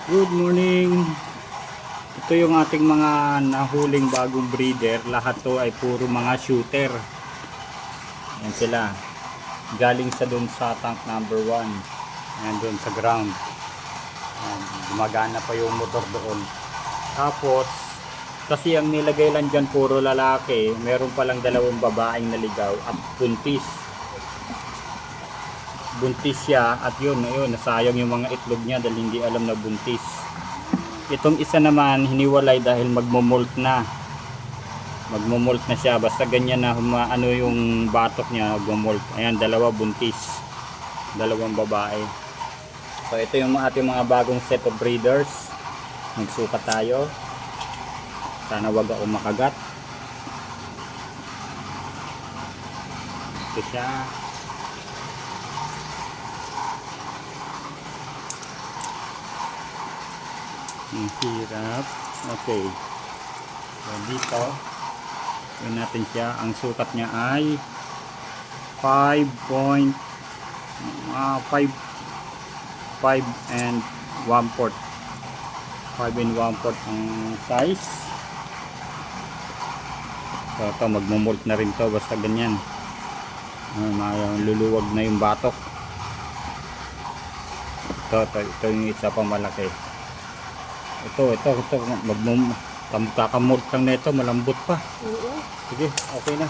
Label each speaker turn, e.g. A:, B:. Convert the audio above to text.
A: Good morning. Ito yung ating mga nahuling bagong breeder. Lahat to ay puro mga shooter. Ayan sila. Galing sa dun sa tank number 1. Ayan dun sa ground. Ayan, gumagana pa yung motor doon. Tapos, kasi ang nilagay lang dyan puro lalaki. Meron palang dalawang babaeng naligaw at buntis. Buntis siya at yun, nasayang yung mga itlog niya dahil hindi alam na buntis. Itong isa naman hiniwalay dahil magmomolt na siya, basta ganyan na ano yung batok niya, magmomolt. Ayan, dalawa buntis, dalawang babae. So ito yung ating mga bagong set of breeders. Magsukat tayo, sana wag ako makagat. Ito siya. Ang hirap. Okay. So dito, yun natin siya. Ang sukat niya ay 5 and 1/4. 5 and 1/4 ang size. So ito, magmomolt na rin to basta ganyan. Luluwag na yung batok. Ito yung isa pang malaki. Ito kakamolt lang na ito, malambot pa.
B: Oo.
A: Sige, okay na.